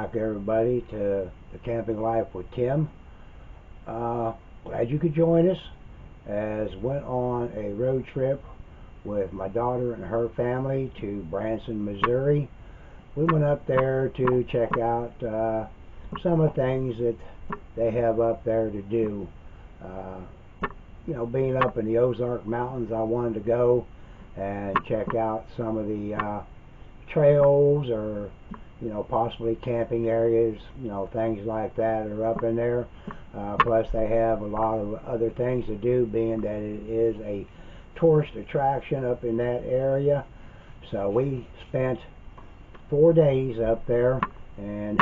back, everybody, to the Camping Life with Tim. Glad you could join us as went on a road trip with my daughter and her family to Branson, Missouri. We went up there to check out some of the things that they have up there to do. You know, being up in the OZARK mountains, I wanted to go and check out some of the trails, or you know, possibly camping areas, you know, things like that are up in there. Plus they have a lot of other things to do, being that it is a tourist attraction up in that area. So we spent 4 days up there, and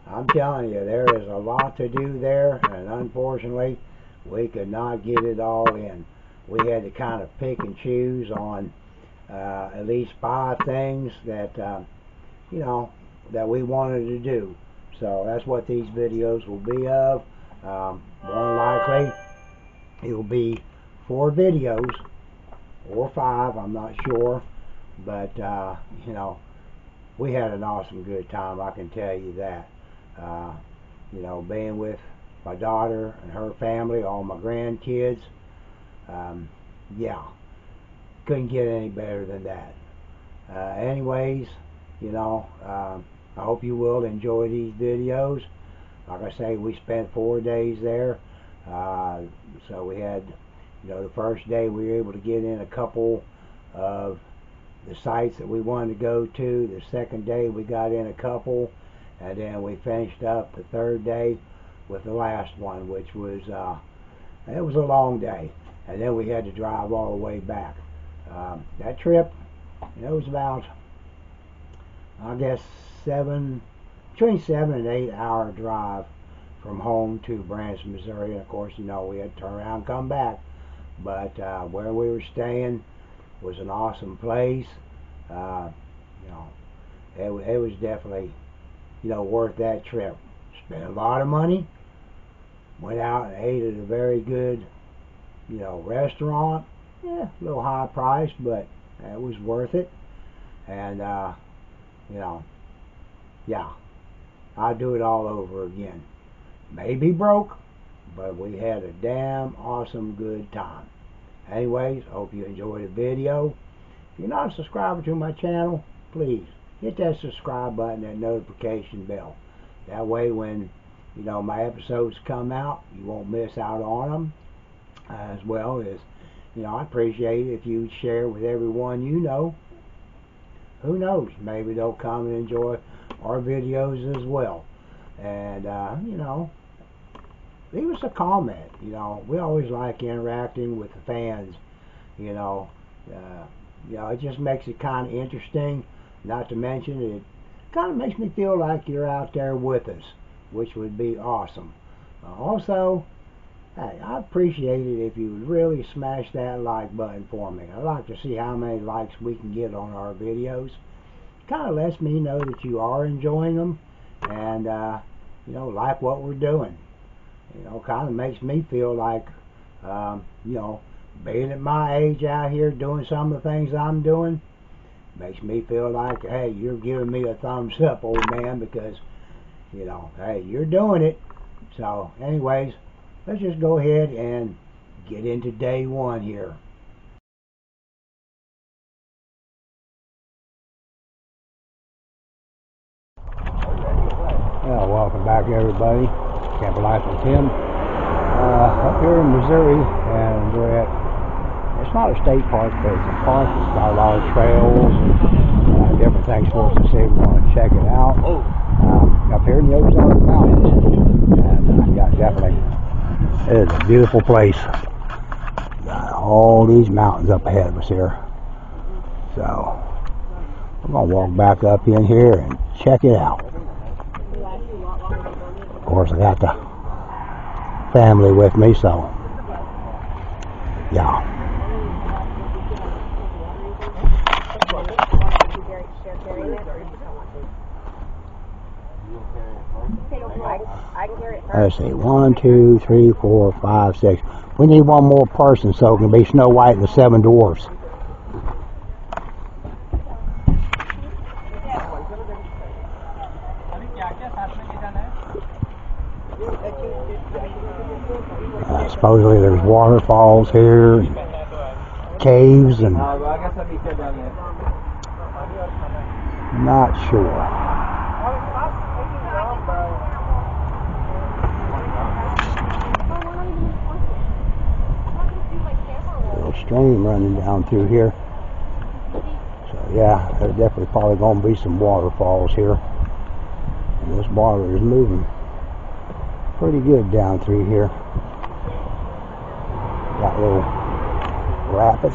I'm telling you, there is a lot to do there, and unfortunately we could not get it all in. We had to kind of pick and choose on at least 5 things that you know, that we wanted to do. So that's what these videos will be of. More than likely it will be 4 videos or 5, I'm not sure, but you know, we had an awesome good time, I can tell you that. You know, being with my daughter and her family, all my grandkids, yeah, couldn't get any better than that. Anyways, you know, I hope you will enjoy these videos. Like I say, we spent 4 days there. So we had, you know, the first day we were able to get in a couple of the sites that we wanted to go to. The second day we got in a couple, and then we finished up the third day with the last one, which was it was a long day, and then we had to drive all the way back. That trip, you know, was about, I guess, between 7 and 8 hour drive from home to Branson, Missouri. And of course, you know, we had to turn around and come back. But where we were staying was an awesome place. You know, it was definitely, you know, worth that trip. Spent a lot of money. Went out and ate at a very good, you know, restaurant. Yeah, a little high price, but it was worth it. And you know, yeah, I'd do it all over again. Maybe broke, but we had a damn awesome good time. Anyways, I hope you enjoyed the video. If you're not a subscriber to my channel, please hit that subscribe button, that notification bell. That way when, you know, my episodes come out, you won't miss out on them. As well as, you know, I appreciate it if you share with everyone you know. Who knows, maybe they'll come and enjoy our videos as well. And you know, leave us a comment. You know, we always like interacting with the fans. You know, it just makes it kind of interesting. Not to mention, it kind of makes me feel like you're out there with us, which would be awesome. Also, hey, I appreciate it if you would really smash that like button for me. I'd like to see how many likes we can get on our videos. Kind of lets me know that you are enjoying them, and you know, like what we're doing. You know, kind of makes me feel like, you know, being at my age out here doing some of the things I'm doing, makes me feel like, hey, you're giving me a thumbs up, old man, because, you know, hey, you're doing it. So anyways, let's just go ahead and get into day 1 here. Well, welcome back, everybody. Camping Life with Tim. Up here in Missouri, and we're at, it's not a state park, but it's a park. It's got a lot of trails and different things for us to see. We want to check it out. Up here in the Ozark Mountains. And yeah, definitely, it is a beautiful place. Got all these mountains up ahead of us here. So, we're going to walk back up in here and check it out. Of course, I got the family with me, so yeah. Let's see, 1, 2, 3, 4, 5, 6. We need one more person so it can be Snow White and the 7 Dwarfs. Supposedly there's waterfalls here, caves, and not sure. Little stream running down through here. So yeah, there's definitely probably going to be some waterfalls here. And this water is moving pretty good down through here. Got little rapids.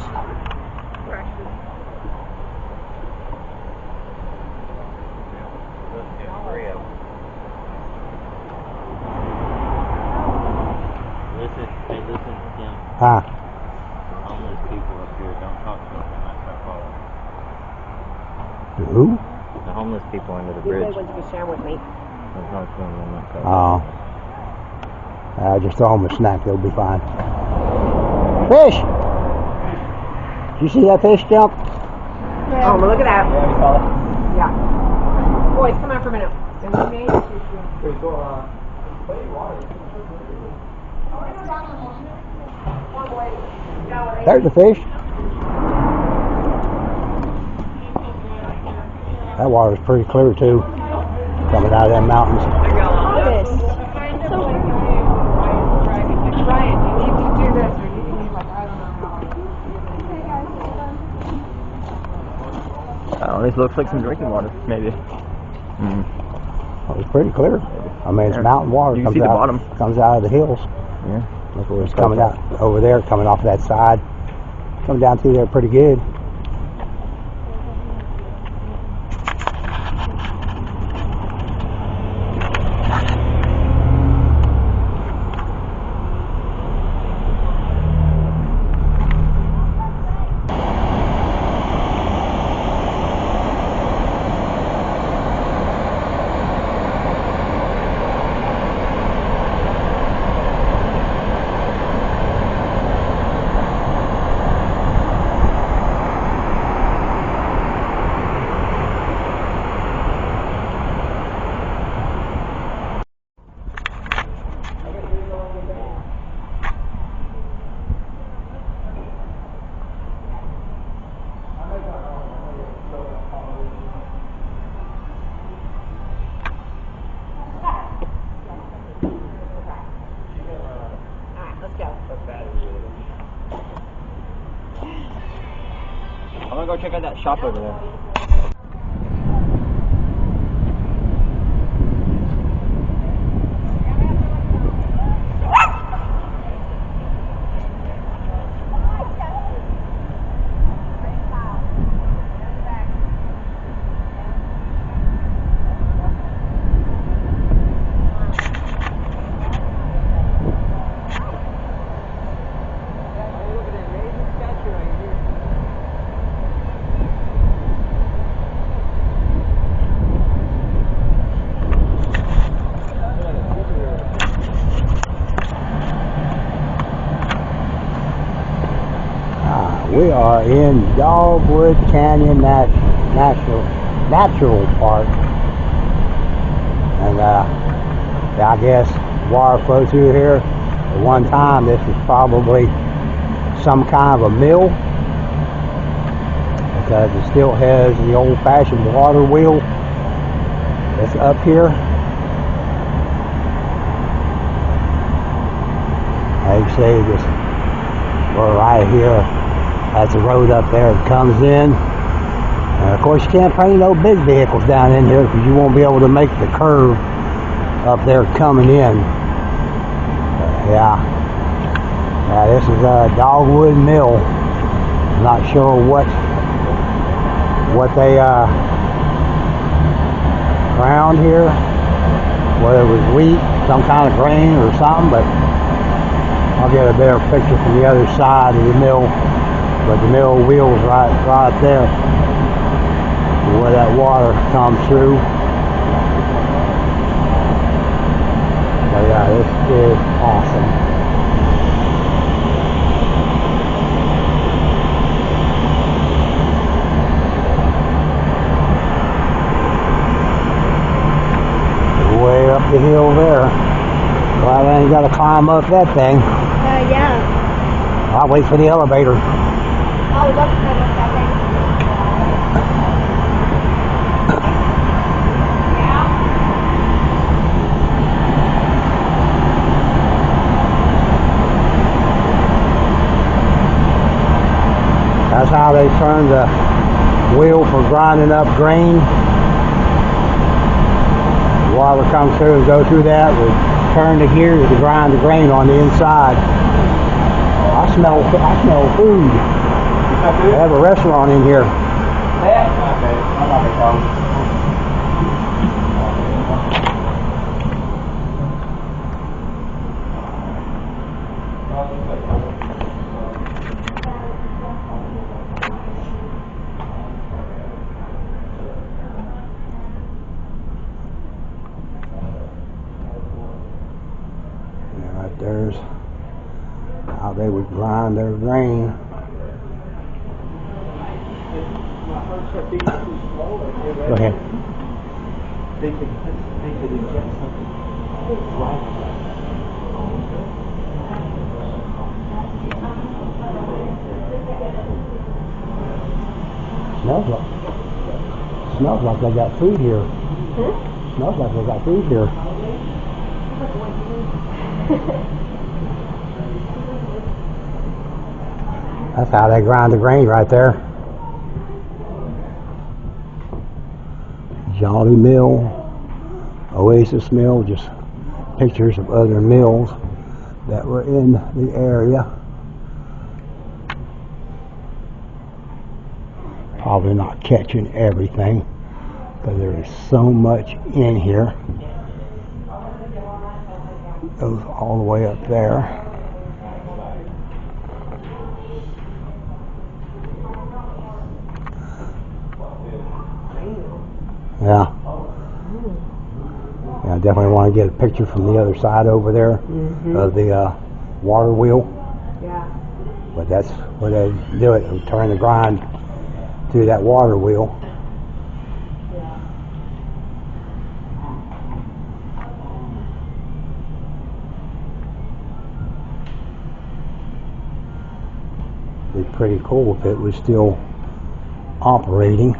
Listen, Tim. Huh? Homeless people up here, don't talk to them. They might start following. Who? The homeless people under the bridge. They went to get share with me. Don't talk to them. They might start Just throw them a snack, they'll be fine. Fish! Did you see that fish jump? Yeah. Oh, look at that. Yeah, you saw it? Yeah. Boys, come out for a minute. There's the fish. That water's pretty clear too, coming out of them mountains. Ryan, you need to do this, or you can be like, I don't know. Oh, this looks like some drinking water, maybe. Well, it's pretty clear. I mean, it's mountain water. You can see the bottom. Comes out of the hills. Yeah. Look where it's coming out over there, coming off that side. Coming down through there pretty good. I'm gonna go check out that shop over there. We are in Dogwood Canyon Natural Park, and I guess water flows through here. At one time, this was probably some kind of a mill, because it still has the old-fashioned water wheel that's up here. Like I say, we're right here. That's the road up there that comes in. And of course, you can't bring no big vehicles down in here because you won't be able to make the curve up there coming in. Yeah, this is a Dogwood mill. I'm not sure what they ground here, whether it was wheat, some kind of grain or something, but I'll get a better picture from the other side of the mill. But the mill wheel's right there where that water comes through. But yeah, this is awesome. Way up the hill there. Glad I ain't got to climb up that thing. Yeah, I'll wait for the elevator. Oh, look, That's how they turn the wheel for grinding up grain. The water comes through and goes through that. We turn the gears to grind the grain on the inside. I smell food. They have a restaurant in here. And right there's how they would grind their grain. Go ahead. They could inject something right. Smells like they got food here. Smells like they got food here. That's how they grind the grain right there. Jolly Mill, Oasis Mill, just pictures of other mills that were in the area. Probably not catching everything because there is so much in here. Goes all the way up there. Yeah. Yeah, I definitely want to get a picture from the other side over there of the water wheel. Yeah. But that's where they do it. They turn the grind through that water wheel. It'd be pretty cool if it was still operating.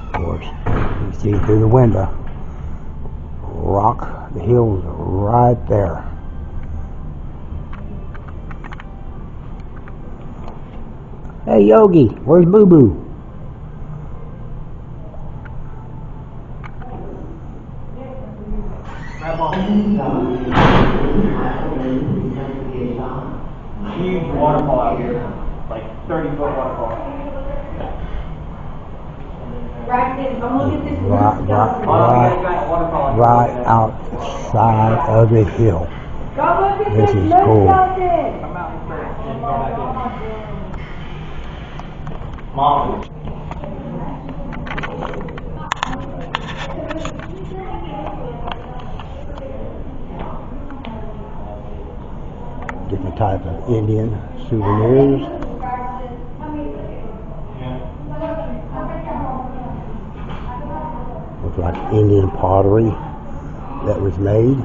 Of course, you see through the window. Rock, the hills right there. Hey Yogi, where's Boo Boo? Huge waterfall out here, like 30-foot waterfall. Branson, come look at this. Right outside of the hill. Go look at This this. is Look cool. at this. Mom. Different type of Indian souvenirs. Looks like Indian pottery that was made.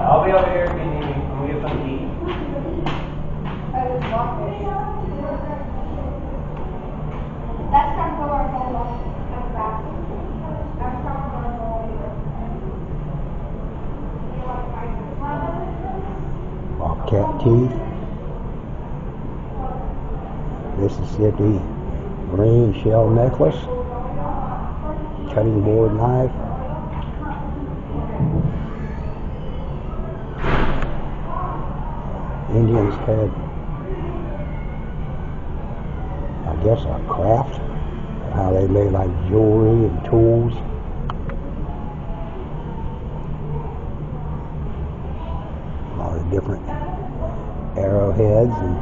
I'll be over here if you need me. I'm gonna get something to eat. That's from Florida. Bobcat teeth. Mississippi green shell necklace. Cutting board knife. Indians had, I guess, a craft, how they made like jewelry and tools. A lot of different arrowheads and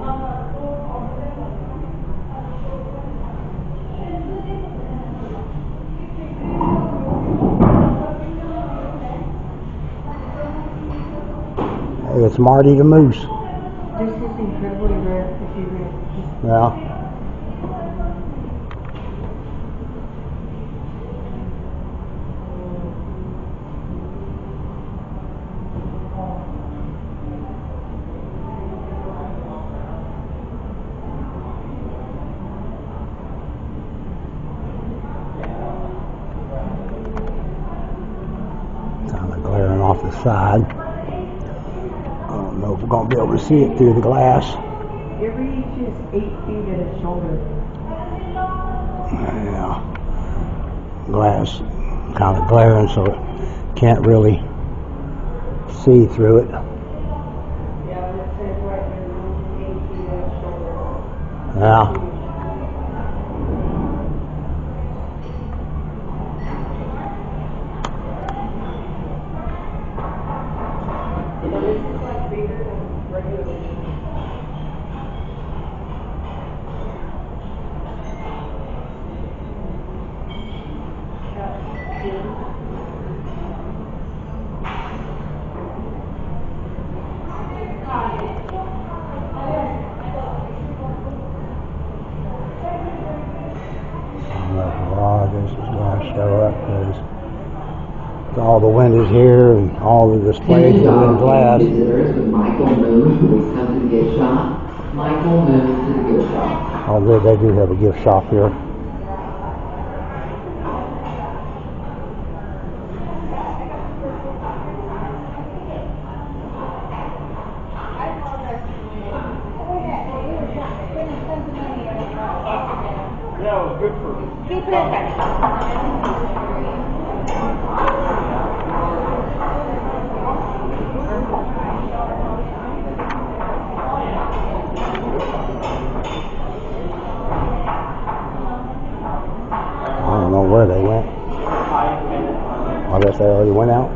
It's Marty the Moose. This is incredibly rare if you read. Yeah. Kind of glaring off the side. I don't know if we're going to be able to see it through the glass. It reaches 8 feet at its shoulder. Yeah. Glass kind of glaring, so it can't really see through it. Yeah, it says right there, 8 feet at its shoulder. Yeah. So this is like bigger than regular. This is going to show up because all the windows here and all the displays are in glass. Visitors with Michael Moon, please come to the gift shop. Michael Moon to the gift shop. Oh, good, they do have a gift shop here. Yeah, it was good for me. Be perfect. I don't know where they went. I guess they already went out.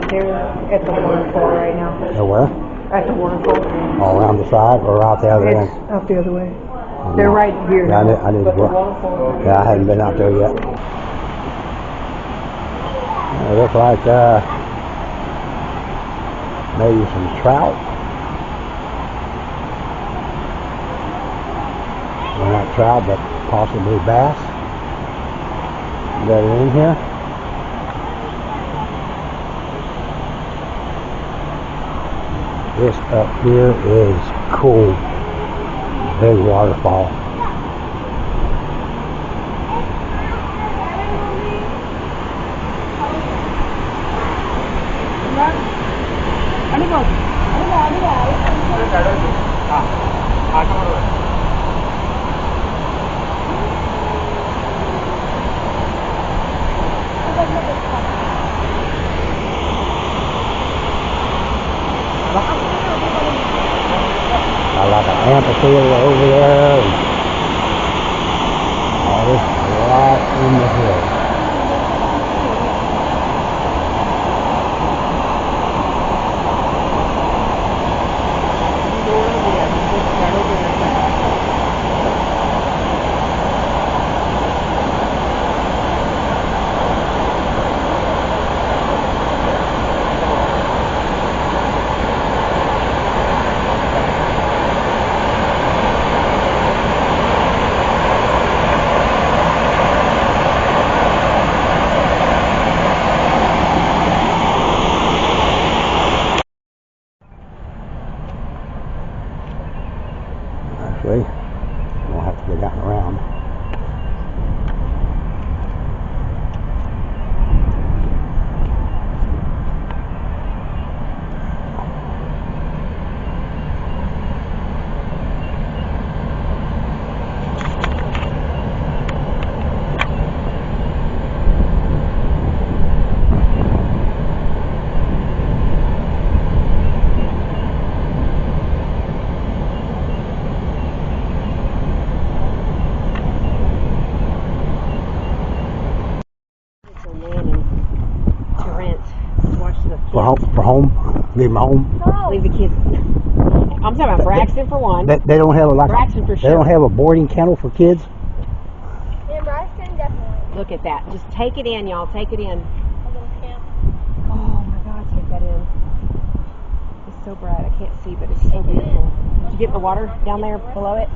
They're at the waterfall right now. They're where? At the waterfall. All around the side or out the other end? It's up the other way. They're right here. Yeah, I need to But the go. waterfall. Yeah, I haven't been out there yet. It looks like maybe some trout. Well, not trout, but possibly bass that are in here. This up here is cool. Big waterfall. I like an amphitheater over there. And all this right in the hill. Actually, we'll have to go down around. For home? Leave them home? Leave the kids. I'm talking about Braxton for one. They don't have Braxton for they sure. don't have a boarding kennel for kids? Yeah, Branson, definitely. Look at that. Just take it in, y'all. Take it in. A little camp. Oh my God, take that in. so bright. I can't see, but it's so beautiful. Did you get the water down there below it?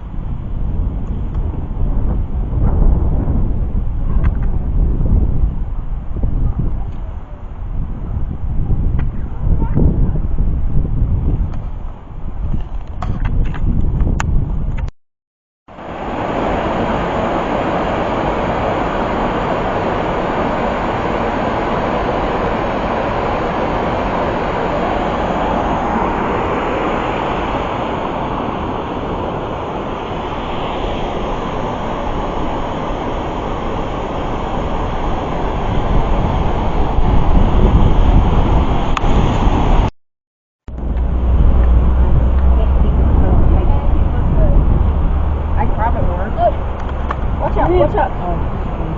Watch out.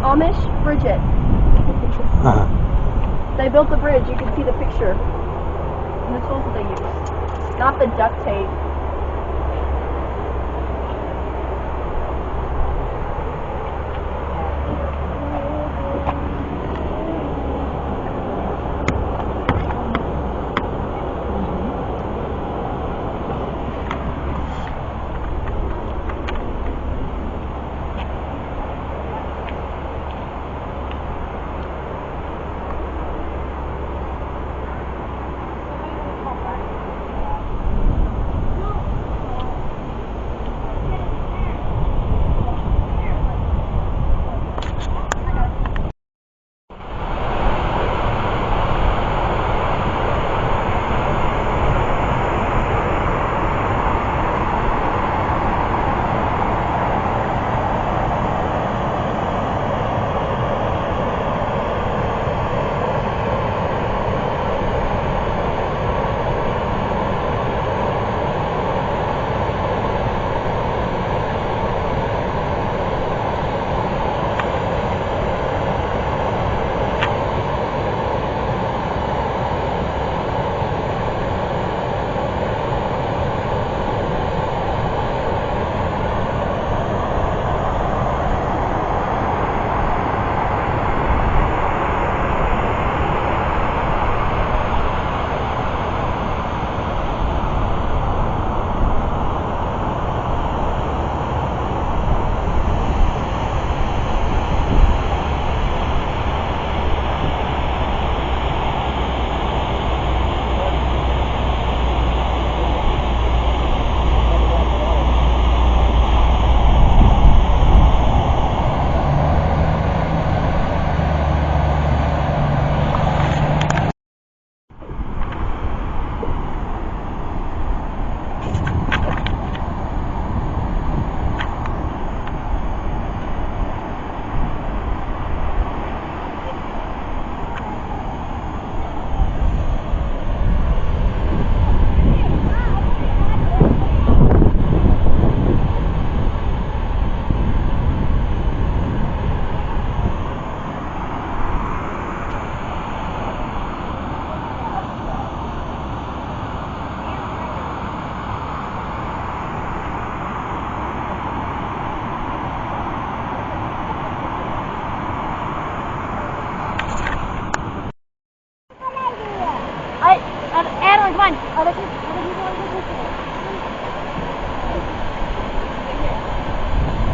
Amish Bridget. They built the bridge. You can see the picture. And the tools that they use. Not the duct tape.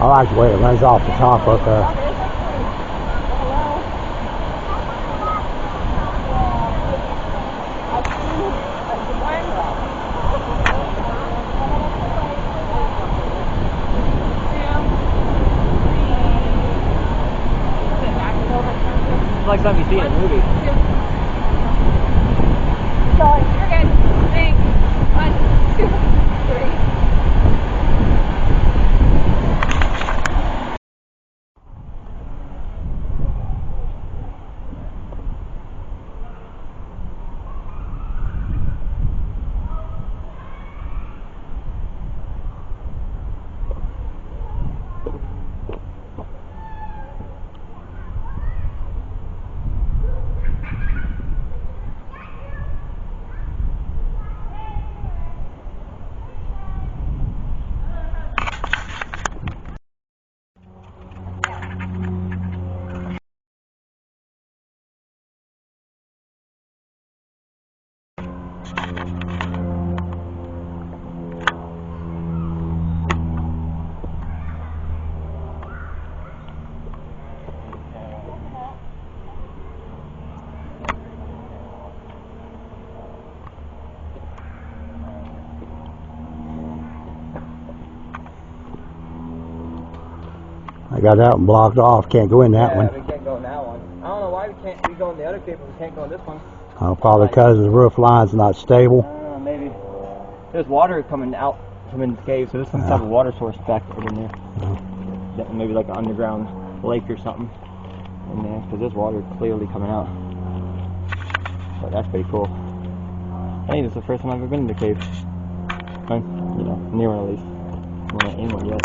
I like the way it runs off the top up there. It's like something you see in a movie. Sorry, you're good. Thanks. 1, 2, 3. I got that one blocked off. Can't go in that one. We can't go in that one. I don't know why we go in the other cave, but we can't go in this one. Probably because the roof line's not stable. Maybe. There's water coming out from in the cave, so there's some type of water source back in there. Maybe like an underground lake or something in there, because there's water clearly coming out. But that's pretty cool. I think it's the first time I've ever been in the cave. You know, near one at least. We're not in one yet.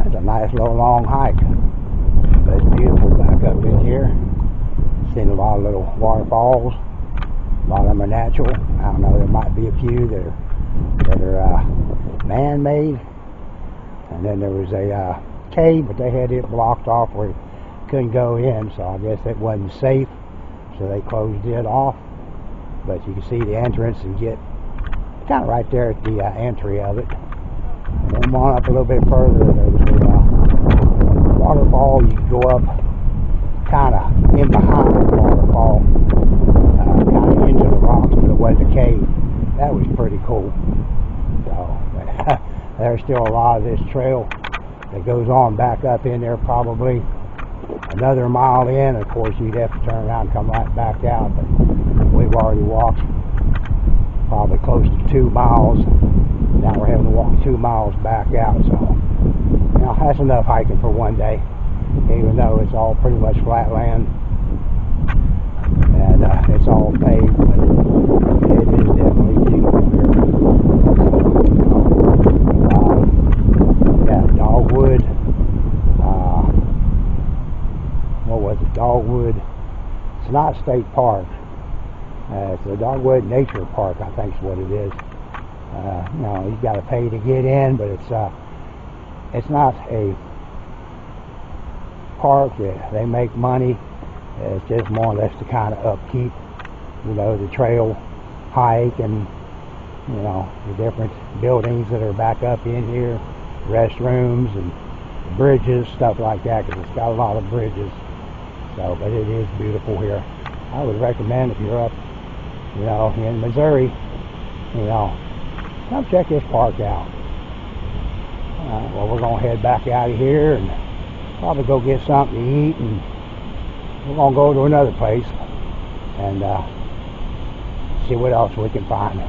That's a nice little long hike. But it's beautiful back up in here. Seen a lot of little waterfalls. A lot of them are natural. I don't know, there might be a few that are man-made. And then there was a cave, but they had it blocked off where you couldn't go in, so I guess it wasn't safe, so they closed it off. But you can see the entrance and get kind of right there at the entry of it. And then on up a little bit further, there was a waterfall. You could go up kind of in behind the waterfall, kind of into the rocks, but it wasn't a cave. That was pretty cool. So there's still a lot of this trail that goes on back up in there, probably another mile in. Of course, you'd have to turn around and come right back out, but we've already walked probably close to 2 miles. Now we're having to walk 2 miles back out, so you know, that's enough hiking for one day, even though it's all pretty much flat land and it's all paved, but it is definitely beautiful here. Yeah, Dogwood, what was it, Dogwood, it's not state park, it's the Dogwood Nature Park, I think is what it is. You know, you've got to pay to get in, but it's not a park that they make money. It's just more or less to kind of upkeep, you know, the trail hike and, you know, the different buildings that are back up in here, restrooms and bridges, stuff like that, because it's got a lot of bridges. So, but it is beautiful here. I would recommend if you're up, you know, in Missouri, you know, come check this park out. Well, we're going to head back out of here and probably go get something to eat, and we're going to go to another place and see what else we can find.